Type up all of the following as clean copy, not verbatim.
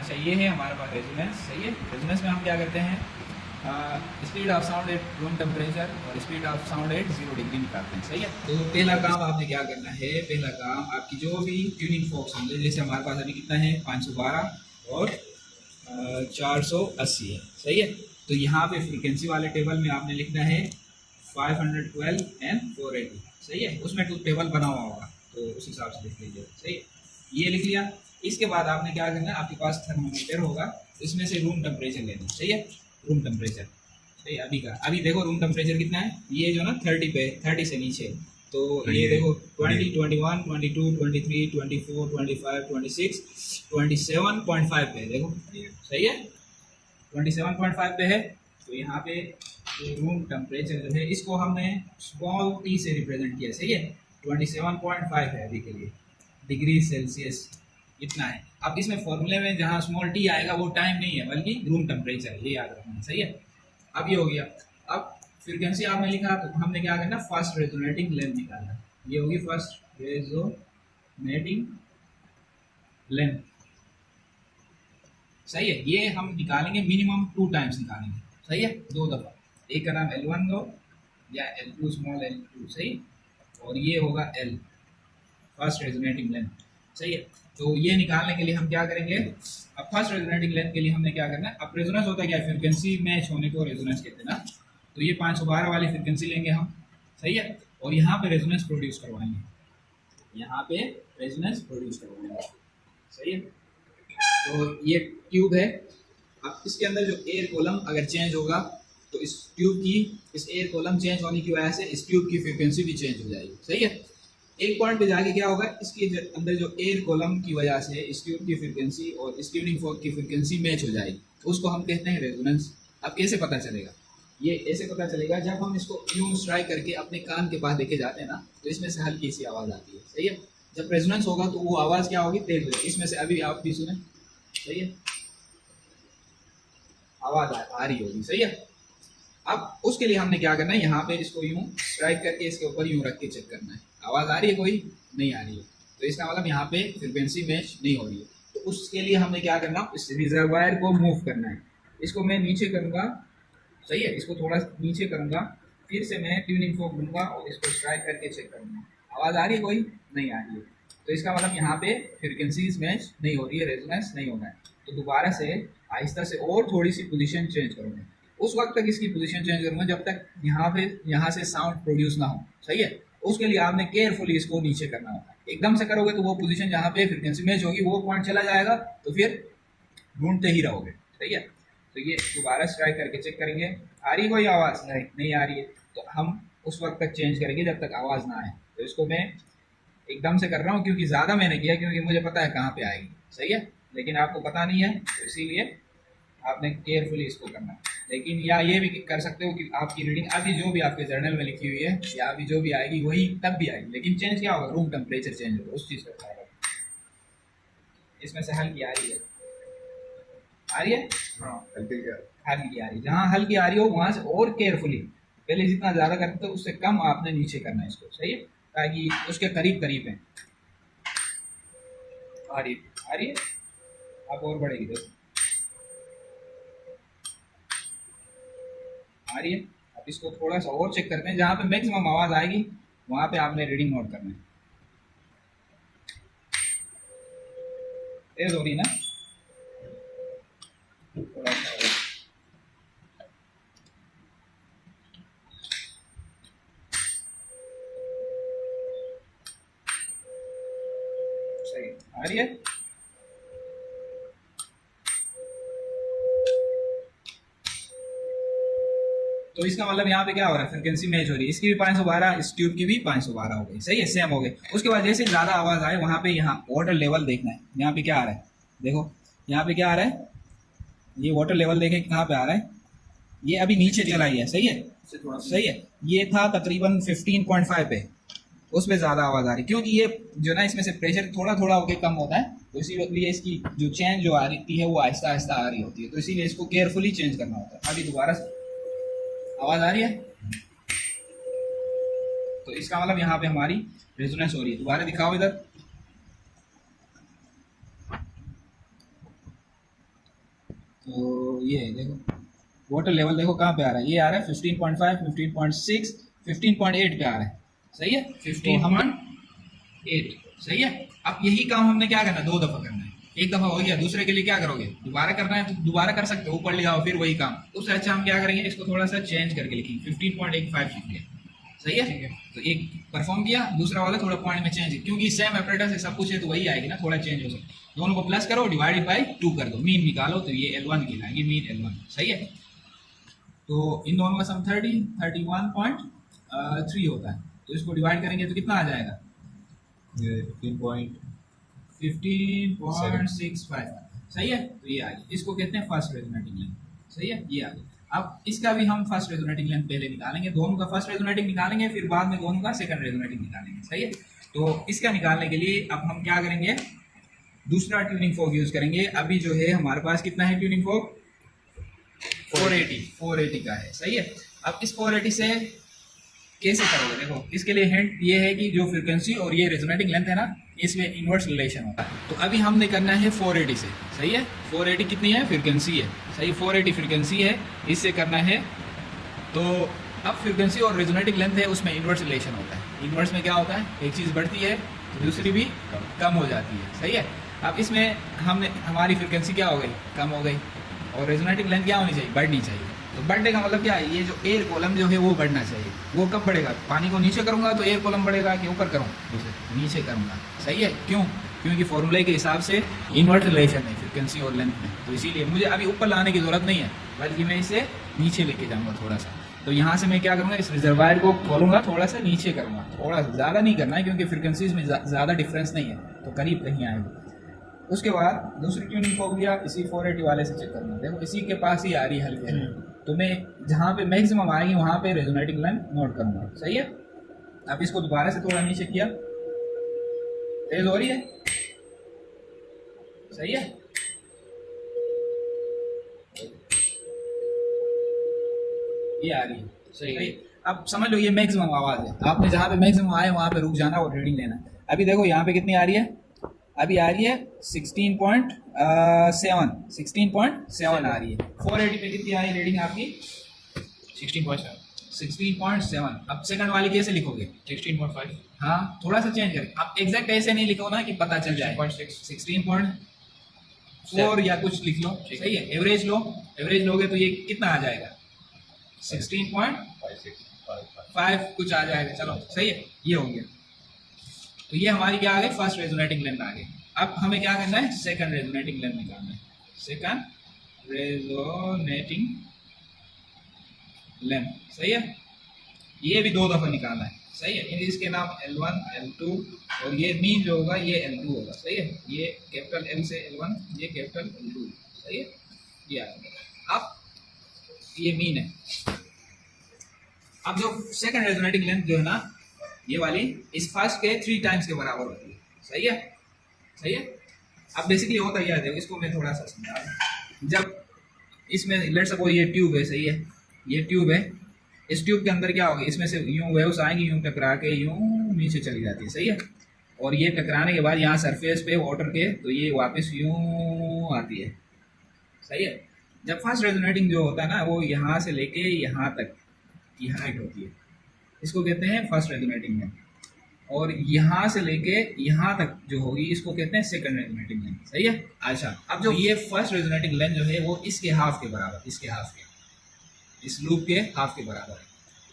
अच्छा ये है हमारे पास रेजोनेंस। सही है, रेजोनेंस में हम क्या करते हैं, speed of sound at room temperature और speed of sound at 0 degree निकालते हैं। सही है, तो पहला काम आपने क्या करना है, पहला काम आपकी जो भी ट्यूनिंग फॉक्स होंगे, जैसे हमारे पास अभी कितना है 512 और 480 है। सही है, तो यहाँ पे फ्रीक्वेंसी वाले टेबल में आपने लिखना है 512 एंड 480। सही है, उसमें तो टेबल बना हुआ होगा तो उस हिसाब से लिख लीजिए। सही है, ये लिख लिया। इसके बाद आपने क्या करना है, आपके पास थर्मोमीटर होगा, इसमें से रूम टेम्परेचर लेना। सही है, रूम टेम्परेचर। सही, अभी का अभी देखो रूम टेम्परेचर कितना है, ये जो ना 30 पे, 30 से नीचे, तो ये देखो 20, 21, 22, 23, 24, 25, 26, 27.5 पे है। देखो सही है, 27.5 पे है। तो यहाँ पे रूम टेम्परेचर जो है इसको हमने स्मॉल टी से रिप्रेजेंट किया। सही है, 27.5 है अभी के लिए, डिग्री सेल्सियस इतना है। अब इसमें फॉर्मूले में जहाँ स्मॉल टी आएगा वो टाइम नहीं है बल्कि रूम टेम्परेचर है, ये याद रखना। सही है, अब ये हो गया। अब फ्रीक्वेंसी आपने लिखा तो हमने क्या करना, फर्स्ट रेजोनेटिंग लेंथ निकालना। ये होगी फर्स्ट रेजोनेटिंग लेंथ। सही है, ये हम निकालेंगे मिनिमम 2 टाइम्स निकालेंगे। सही है, 2 दफ़ा, एक का नाम L1 लो या L2 स्मॉल L2। सही, और ये होगा L फर्स्ट रेजोनेटिंग लेंथ। सही है, तो ये निकालने के लिए हम क्या करेंगे, अब फर्स्ट रेजोनेटिंग लेंथ के लिए हमने क्या करना है, अब रेजोनेंस होता है क्या, फ्रीक्वेंसी मैच होने को रेजोनेंस कहते हैं ना। तो ये 512 वाली फ्रीक्वेंसी लेंगे हम। सही है, और यहाँ पे रेजोनेंस प्रोड्यूस करवाएंगे, यहाँ पे रेजोनेंस प्रोड्यूस करवाएंगे। सही है, तो ये ट्यूब है। अब इसके अंदर जो एयर कॉलम अगर चेंज होगा तो इस ट्यूब की, इस एयर कॉलम चेंज होने की वजह से इस ट्यूब की फ्रीक्वेंसी भी चेंज हो जाएगी। सही है, एक पॉइंट पे जाके क्या होगा, इसके अंदर जो एयर कॉलम की वजह से इस ट्यूब की फ्रीक्वेंसी और इस ट्यूनिंग फॉर्क की फ्रीक्वेंसी मैच हो जाएगी, तो उसको हम कहते हैं रेजोनेंस। अब कैसे पता चलेगा, ये ऐसे पता चलेगा जब हम इसको यूं स्ट्राइक करके अपने कान के पास लेके जाते हैं ना, तो इसमें से हल्की सी आवाज़ आती है। सही है, जब रेजोनेंस होगा तो वो आवाज़ क्या होगी, तेज होगी। इसमें से अभी आप भी सुने, सही है, आवाज़ आ रही होगी। सही है, अब उसके लिए हमने क्या करना है, यहाँ पे इसको यूं स्ट्राइक करके इसके ऊपर यूं रख के चेक करना है, आवाज़ आ रही है, कोई नहीं आ रही है, तो इसका मतलब यहाँ पे फ्रीक्वेंसी मैच नहीं हो रही है। तो उसके लिए हमने क्या करना, इस रिजर्वायर को मूव करना है। इसको मैं नीचे करूँगा। सही है, इसको थोड़ा नीचे करूँगा, फिर से मैं ट्यूनिंग फोर्क लूँगा और इसको स्ट्राइक करके चेक करूँगा, आवाज़ आ रही है, कोई नहीं आ रही है, तो इसका मतलब यहाँ पे फ्रीक्वेंसीज मैच नहीं हो रही है, रेजोनेंस नहीं होना है। तो दोबारा से आहिस्ता से और थोड़ी सी पोजीशन चेंज करूँगा। उस वक्त तक इसकी पोजीशन चेंज करूँगा जब तक यहाँ से साउंड प्रोड्यूस ना हो। सही है, उसके लिए आपने केयरफुली इसको नीचे करना होगा। एकदम से करोगे तो वो पोजीशन जहाँ पे फ्रीक्वेंसी मैच होगी वो पॉइंट चला जाएगा, तो फिर ढूंढते ही रहोगे। सही है, तो ये दोबारा स्ट्राइक करके चेक करेंगे, आ रही कोई आवाज़, नहीं आ रही है, तो हम उस वक्त तक चेंज करेंगे जब तक आवाज़ ना आए। तो इसको मैं एकदम से कर रहा हूँ क्योंकि ज़्यादा मैंने किया, क्योंकि मुझे पता है कहाँ पे आएगी। सही है, लेकिन आपको पता नहीं है, तो इसीलिए आपने केयरफुली इसको करना है। लेकिन या ये भी कर सकते हो कि आपकी रीडिंग अभी जो भी आपके जर्नल में लिखी हुई है या अभी जो भी आएगी वही तब भी आएगी, लेकिन चेंज क्या होगा, रूम टेम्परेचर चेंज होगा, उस चीज़ का ख्याल रखना। इसमें से हल्की आ रही है, आ रही है, हाँ हल्की आ रही है, जहाँ हल्की आ रही हो वहाँ से और केयरफुली, पहले जितना ज़्यादा करते हो उससे कम आपने नीचे करना है इसको। सही है, ताकि उसके करीब करीब है। आ रही है, अब और बढ़ेगी, देखो आ रही है। अब इसको थोड़ा सा और चेक करते हैं, जहाँ पे मैक्सिमम आवाज़ आएगी वहाँ पे आपने रीडिंग नोट करना है। तेज हो रही ना, थोड़ा सा सही आ रही है। तो इसका मतलब यहाँ पे क्या हो रहा है, फ्रिक्वेंसी मैच हो रही है, इसकी भी 512, इस ट्यूब की भी 512 हो गई। सही है, सेम हो गए। उसके बाद जैसे ज़्यादा आवाज़ आए वहाँ पे यहाँ वाटर लेवल देखना है, यहाँ पे क्या आ रहा है, देखो यहाँ पे क्या आ रहा है, ये वाटर लेवल देखें कहाँ पे आ रहा है, ये अभी नीचे चला ही है। सही है, सही है, ये था तकरीबन 15.5 पे, उस पर ज़्यादा आवाज़ आ रही, क्योंकि ये जो ना इसमें से प्रेशर थोड़ा थोड़ा होकर कम होता है, तो इसीलिए इसकी जो चेंज जो आ रही है वो आहिस्ता आहिस्ता आ रही होती है, तो इसीलिए इसको केयरफुली चेंज करना होता है। अभी दोबारा से आवाज़ आ रही है, तो इसका मतलब यहाँ पे हमारी रेजोनेंस हो रही है। दोबारा दिखाओ इधर, तो ये है, देखो वाटर लेवल देखो कहाँ पे आ रहा है, ये आ रहा है 15.5, 15.6, 15.8 पे आ रहा है। सही है, 15.8। सही है। अब यही काम हमने क्या करना है, 2 दफा करना है। एक दफा हो गया, दूसरे के लिए क्या करोगे, दोबारा करना है तो दोबारा कर सकते हो, ऊपर ले आओ फिर वही काम। उससे अच्छा हम क्या करेंगे, इसको थोड़ा सा चेंज करके लिखेंगे, 15.85 लिखेंगे। सही है। तो एक परफॉर्म किया, दूसरा वाला थोड़ा पॉइंट में चेंज, क्योंकि सेम ऑपरेटर से सब कुछ है तो वही आएगी ना, थोड़ा चेंज हो सकता है। दोनों को प्लस करो, डिवाइडेड बाई 2 कर दो, मीन निकालो तो ये L1 कहलाएगी, मीन L1। सही है। तो इन दोनों का सम 31.3 होता है, तो इसको डिवाइड करेंगे तो कितना आ जाएगा, 15.65। सही है। तो ये आ गया, इसको कहते हैं फर्स्ट रेजोनेटिंग लेंथ। सही है, ये आ गया। अब इसका भी हम फर्स्ट रेजोनेटिंग लेंथ पहले निकालेंगे, दोनों का फर्स्ट रेजोनेटिंग निकालेंगे, फिर बाद में दोनों का सेकंड रेजोनेटिंग निकालेंगे। सही है। तो इसका निकालने के लिए अब हम क्या करेंगे, दूसरा ट्यूनिंग फोक यूज करेंगे। अभी जो है हमारे पास कितना है ट्यूनिंग फोक, 480 का है। सही है। अब इस 480 से कैसे करोगे, देखो इसके लिए हिंट ये है कि जो फ्रीक्वेंसी और ये रेजोनेटिंग लेंथ है ना, इसमें इनवर्स रिलेशन होता है। तो अभी हमने करना है 480 से। सही है। 480 कितनी है, फ्रीक्वेंसी है। सही, 480 फ्रीक्वेंसी है, इससे करना है। तो अब फ्रीक्वेंसी और रेजोनेटिंग लेंथ है, उसमें इनवर्स रिलेशन होता है। इनवर्स में क्या होता है, एक चीज़ बढ़ती है तो दूसरी भी कम हो जाती है। सही है। अब इसमें हमने हमारी फ्रीक्वेंसी क्या हो गई, कम हो गई, और रेजोनेटिंग लेंथ क्या होनी चाहिए, बढ़नी चाहिए। तो बढ़ने का मतलब क्या है, ये जो एयर कॉलम जो है वो बढ़ना चाहिए। वो कब बढ़ेगा, पानी को नीचे करूँगा तो एयर कॉलम बढ़ेगा, कि ऊपर करूँ नीचे करूँगा। सही है। क्यों, क्योंकि फॉर्मूले के हिसाब से इनवर्ट रिलेशन है फ्रीक्वेंसी और लेंथ में, तो इसीलिए मुझे अभी ऊपर लाने की जरूरत नहीं है, बल्कि मैं इसे नीचे लेके जाऊँगा थोड़ा सा। तो यहाँ से मैं क्या करूँगा, इस रिजर्वायर को खोलूँगा, थोड़ा सा नीचे करूँगा, थोड़ा सा, ज़्यादा नहीं करना है क्योंकि फ्रीक्वेंसीज में ज़्यादा डिफरेंस नहीं है, तो करीब कहीं आएगा। उसके बाद दूसरी ट्यूनिंग को भी आप इसी 480 वाले से चेक करना। देखो इसी के पास ही आ रही है हल्के, तो मैं जहाँ पे मैक्सिमम आएगी वहाँ पे रेजोनेटिंग लेंथ नोट करूँगा। सही है। अब इसको दोबारा से थोड़ा नीचे किया, तेज हो रही है। सही है। ये आ रही है। सही है। अब समझ लो ये मैक्सिमम आवाज़ है, आपने जहाँ पे मैक्सिमम आए वहाँ पे रुक जाना और रीडिंग लेना। अभी देखो यहाँ पे कितनी आ रही है, अभी आ रही है 16.7 आ रही है। 480 पे कितनी आ रही है रीडिंग आपकी, 16.7। अब सेकंड वाली कैसे लिखोगे, 16.5। हाँ थोड़ा सा चेंज करें, आप एग्जैक्ट ऐसे नहीं लिखो ना कि पता चल जाए, 16.4 या कुछ लिख लो। सही है। एवरेज लो, एवरेज लोगे तो ये कितना आ जाएगा, 16.5 कुछ आ जाएगा। चलो सही है, ये हो गया। तो ये हमारी क्या आ गई, फर्स्ट रेजोनेटिंग लेंथ आ गई। अब हमें क्या करना है, सेकंड रेजोनेटिंग लेंथ निकालना है। Second resonating length. सही है। ये भी 2 दफा निकालना है। सही है। इसके नाम L1 L2 और ये मीन जो होगा ये L2 होगा। सही है। ये कैपिटल L से L1, ये कैपिटल L2। सही है। ये आ गया। अब ये मीन है। अब जो सेकंड रेजोनेटिंग लेंथ जो है ना, ये वाली इस फर्स्ट के 3 टाइम्स के बराबर होती है। सही है। सही है। अब बेसिकली होता क्या है, इसको मैं थोड़ा सा समझा दूं। जब इसमें लेट्स सपोज ये ट्यूब है। सही है। ये ट्यूब है, इस ट्यूब के अंदर क्या होगा, इसमें से यूं वेव्स आएंगी, यूं टकरा के यूं नीचे चली जाती है। सही है। और ये टकराने के बाद यहाँ सरफेस पे वाटर के, तो ये वापस यूं आती है। सही है। जब फर्स्ट रेजोनेटिंग जो होता है ना, वो यहाँ से लेके यहाँ तक की हाइट होती है, इसको कहते हैं फर्स्ट रेजोनेटिंग लेंथ। और यहाँ से लेके यहाँ तक जो होगी इसको कहते हैं सेकंड रेजोनेटिंग लेंथ। सही है। अच्छा, अब जो ये फर्स्ट रेजोनेटिंग लेंथ जो है वो इसके हाफ के बराबर, इसके हाफ के, इस लूप के हाफ के बराबर है।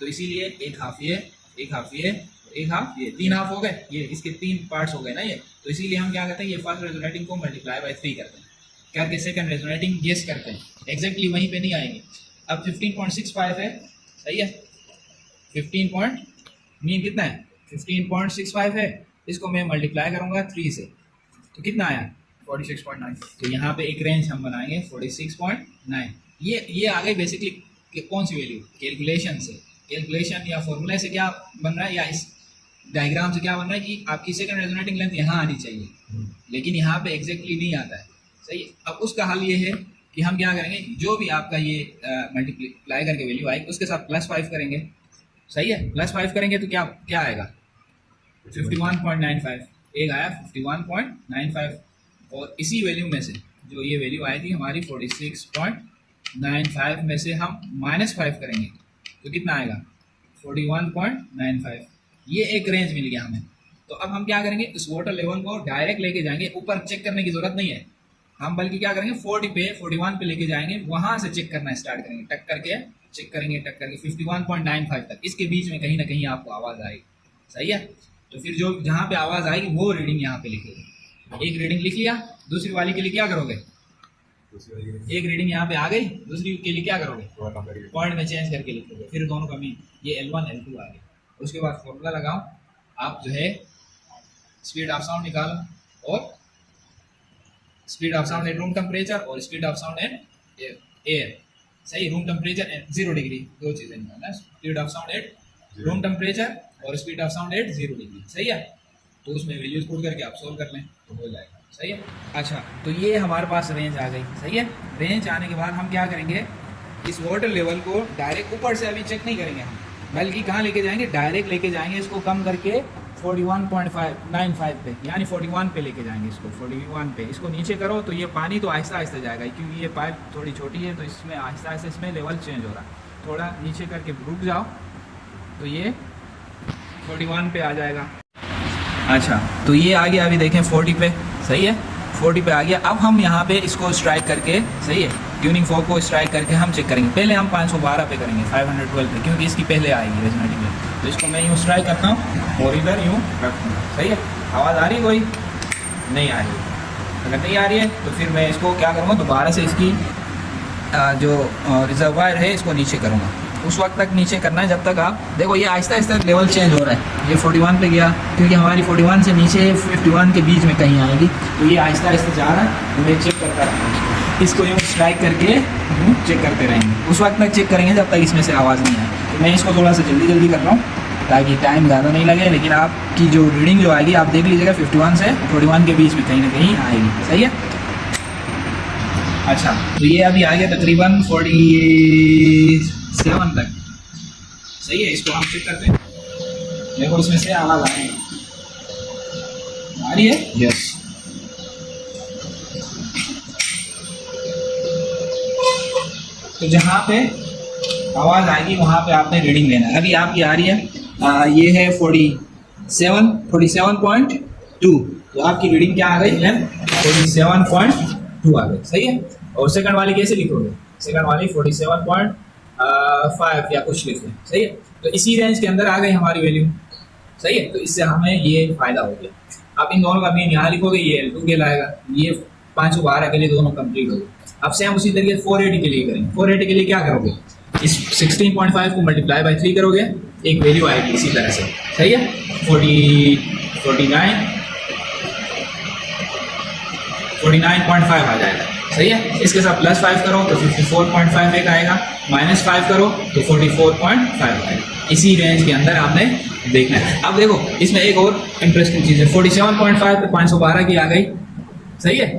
तो इसीलिए एक हाफ ये, एक हाफ ये, एक हाफ ये, 3 हाफ हो गए, ये इसके 3 पार्ट्स हो गए ना ये। तो इसीलिए हम क्या करते हैं, ये फर्स्ट रेजोनेटिंग को मल्टीप्लाई बाय 3 करते हैं, करके सेकंड रेजोनेटिंग गेस करते हैं। एग्जैक्टली वहीं पे नहीं आएंगे। अब 15.65 है। सही है। 15 मीन कितना है, 15.65 है। इसको मैं मल्टीप्लाई करूंगा 3 से, तो कितना आया, 46.9। तो यहाँ पे एक रेंज हम बनाएंगे 46.9। ये आ गई बेसिकली कौन सी वैल्यू, कैलकुलेशन से, कैलकुलेशन या फॉर्मूले से क्या बन रहा है, या इस डायग्राम से क्या बन रहा है कि आपकी सेकंड रेजोनेटिंग लेंथ यहाँ आनी चाहिए, लेकिन यहाँ पे एग्जैक्टली नहीं आता है। सही है। अब उसका हल ये है कि हम क्या करेंगे, जो भी आपका ये मल्टीप्लाई करके वैल्यू आएगी उसके साथ +5 करेंगे। सही है। +5 करेंगे तो क्या क्या आएगा, 51.95। एक आया 51.95, और इसी वैल्यू में से जो ये वैल्यू आई थी हमारी 46.95 में से हम -5 करेंगे तो कितना आएगा 41.95। ये एक रेंज मिल गया हमें। तो अब हम क्या करेंगे, इस वाटर लेवल को डायरेक्ट लेके जाएंगे, ऊपर चेक करने की जरूरत नहीं है, हम बल्कि क्या करेंगे 40 पे 41 पे लेके जाएंगे, वहां से चेक करना स्टार्ट करेंगे, टक करके चेक करेंगे 51.95 तक। इसके बीच में कहीं ना कहीं आपको आवाज़ आएगी, सही है। तो फिर जो जहाँ पे आवाज़ आएगी वो रीडिंग यहाँ पे लिखेंगे। एक रीडिंग लिख लिया, दूसरी वाली के लिए क्या करोगे, एक रीडिंग यहाँ पे आ गई, दूसरी के लिए क्या करोगे पॉइंट में चेंज करके लिखोगे, फिर दोनों का मीन ये L1 L2 आ गया। उसके बाद फॉर्मूला लगाओ, आप जो है स्पीड ऑफ साउंड निकालो, और speed of sound at room temperature और speed of sound at air, सही। रूम टेम्परेचर एट 0 डिग्री, दो चीज़ें निकालना, speed of sound at room temperature और speed of sound at 0 degree, सही है। तो उसमें वैल्यूज पुट करके आप सोल्व कर लें तो हो जाएगा, सही है। अच्छा, तो ये हमारे पास रेंज आ गई, सही है। रेंज आने के बाद हम क्या करेंगे, इस वाटर लेवल को डायरेक्ट ऊपर से अभी चेक नहीं करेंगे हम, बल्कि कहाँ लेके जाएंगे, डायरेक्ट लेके जाएंगे इसको कम करके 41.95 पे, यानी 41 पे लेके जाएंगे इसको, 41 पे। इसको नीचे करो तो ये पानी तो आहिस्ता आहिस्ता जाएगा, क्योंकि ये पाइप थोड़ी छोटी है तो इसमें आहिस्ता आहिस्ता इसमें लेवल चेंज हो रहा है। थोड़ा नीचे करके रुक जाओ तो ये 41 पे आ जाएगा। अच्छा, तो ये आ गया, अभी देखें 40 पे, सही है, 40 पे आ गया। अब हम यहाँ पे इसको स्ट्राइक करके, सही है, ट्यूनिंग फोक को स्ट्राइक करके हम चेक करेंगे। पहले हम 512 पे करेंगे, 512 पे, क्योंकि इसकी पहले आएगी रेजोनेटिंग में। तो इसको मैं यूँ स्ट्राइक करता हूँ और इधर यूँ रखूँगा, सही है। आवाज़ आ रही है कोई, नहीं आ रही है। अगर नहीं आ रही है तो फिर मैं इसको क्या करूँगा, दोबारा से इसकी जो रिजर्वायर है इसको नीचे करूँगा। उस वक्त तक नीचे करना है जब तक आप देखो ये आहिस्ता आहिस्ता लेवल चेंज हो रहा है। ये 41 पे गया, क्योंकि हमारी 41 से नीचे 51 के बीच में कहीं आएगी, तो ये आहिस्ता आहिस्ता जा रहा है। तो मैं चेक करता रहूँगा, इसको यूँ स्ट्राइक करके चेक करते रहेंगे। उस वक्त तक चेक करेंगे जब तक इसमें से आवाज़ नहीं आए। तो मैं इसको थोड़ा सा जल्दी जल्दी कर रहा हूँ ताकि टाइम ज़्यादा नहीं लगे, लेकिन आपकी जो रीडिंग जो आएगी आप देख लीजिएगा 51 से 41 के बीच में कहीं ना कहीं आएगी, सही है। अच्छा, तो ये अभी आ गया तकरीबन 47 तक, सही है। इसको हम चेक करते हैं, देखो इसमें से आवाज़ आ रही है, यस। तो जहाँ पे आवाज़ आएगी वहाँ पे आपने रीडिंग लेना है। अभी आपकी आ रही है ये है 47.2, तो आपकी रीडिंग क्या आ गई है 47.2 आ गई, सही है। और सेकंड वाली कैसे लिखोगे, सेकंड वाली 47.5 या कुछ लिख लें, सही है। तो इसी रेंज के अंदर आ गई हमारी वैल्यू, सही है। तो इससे हमें ये फायदा हो गया। आप इन दोनों का मीन यहाँ लिखोगे, ये L2 कहलाएगा, ये 512 के लिए दोनों कंप्लीट हो गए। अब से हम उसी तरीके 480 के लिए करेंगे। 480 के लिए क्या करोगे, इस 16.5 को मल्टीप्लाई बाई 3 करोगे, एक वैल्यू आएगी इसी तरह से, सही है। 49.5 आ जाएगा, सही है। इसके साथ +5 करो तो 54.5 एक आएगा, -5 करो तो 44.5 आएगा। इसी रेंज के अंदर आपने देखना है। अब देखो इसमें एक और इंटरेस्टिंग चीज़ है, 47.5 पे 512 की आ गई, सही है।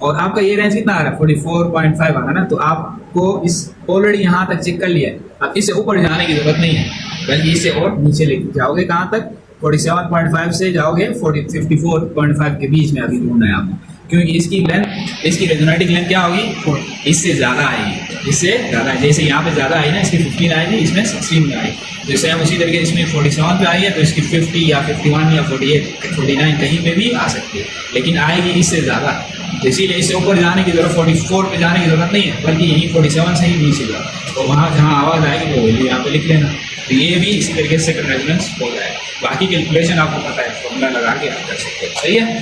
और आपका ये रेंज कितना आ रहा है 44.5 आ रहा है ना। तो आपको इस ऑलरेडी यहाँ तक चेक कर लिया है, अब इससे ऊपर जाने की जरूरत नहीं है, बल्कि इससे और नीचे लेके जाओगे, कहाँ तक 47.5 से जाओगे 54.5 के बीच में अभी ढूंढना है आपको, क्योंकि इसकी लेंथ, इसकी रेजोनेटिंग लेंथ क्या होगी, इससे ज़्यादा आएगी, इससे ज़्यादा। जैसे यहाँ पे ज़्यादा आई ना, इसकी 15 आएगी, इसमें 16 में आएगी। जैसे हम उसी तरीके इसमें 47 पे आई है तो इसकी 50 या 51 या 48 49 कहीं पे भी आ सकती है, लेकिन आएगी इससे ज़्यादा। तो इसीलिए इससे ऊपर जाने की जरूरत, 44 पे जाने की जरूरत नहीं है, बल्कि यहीं 47 से ही नीचे जाओ, तो वहाँ जहाँ आवाज़ आएगी वो वैल्यू यहाँ पे लिख लेना। तो ये भी इसी तरीके से सेकंड रेजोनेंस हो जाएगा। बाकी कैलकुलेशन आपको पता है, फॉर्मूला लगा के आप कर सकते हो, सही है।